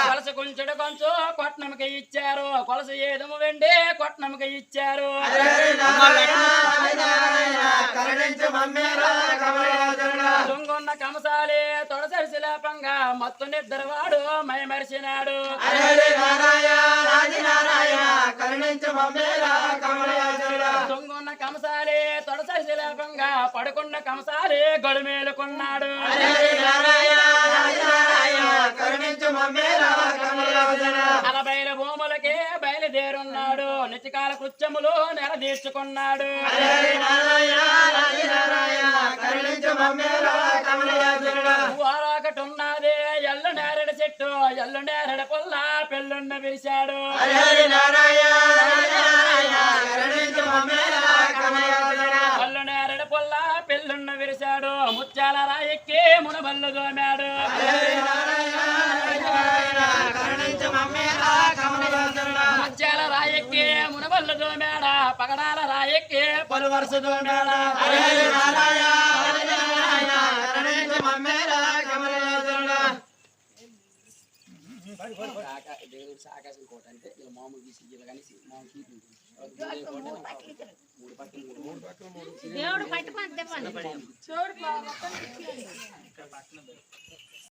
కొలస కొంచెడు కొంచెం కొట్నంకి ఇచ్చారు కొలస ఏదము వెండి కొట్నంకి ఇచ్చారు దొంగొన్న కంసాలే తొడసరిసి లేపంగా మత్తు నిద్రవాడు మైమరిచినాడు దొంగొన్న కంసాలే తొడసరిసి లేపంగా పడుకున్న కంసాలే గడుమేలుకున్నాడు అలబైల భూములకే బయలుదేరున్నాడు నిత్యకాల కృత్యములు నెరదీర్చుకున్నాడు ఒకటున్నదే ఎల్లు నేరడు చెట్టు ఎల్లు నేరడు పుల్ల పెళ్ళున్న విరిశాడు ఎల్లు నేరడు పుల్ల పెళ్ళున్న విరిశాడు ముత్యాల రాయెక్కి మునబల్లు దోమాడు ముత్యాల రాయెక్కి మునబల్లు దోమాడ పగడాల రాయెక్కి పలు వరుస దోమాడ ఆకాశం కోట అంటే ఇలా మామూలు తీసి ఇలా కానీ మామూలు దేవుడు పట్టుకొని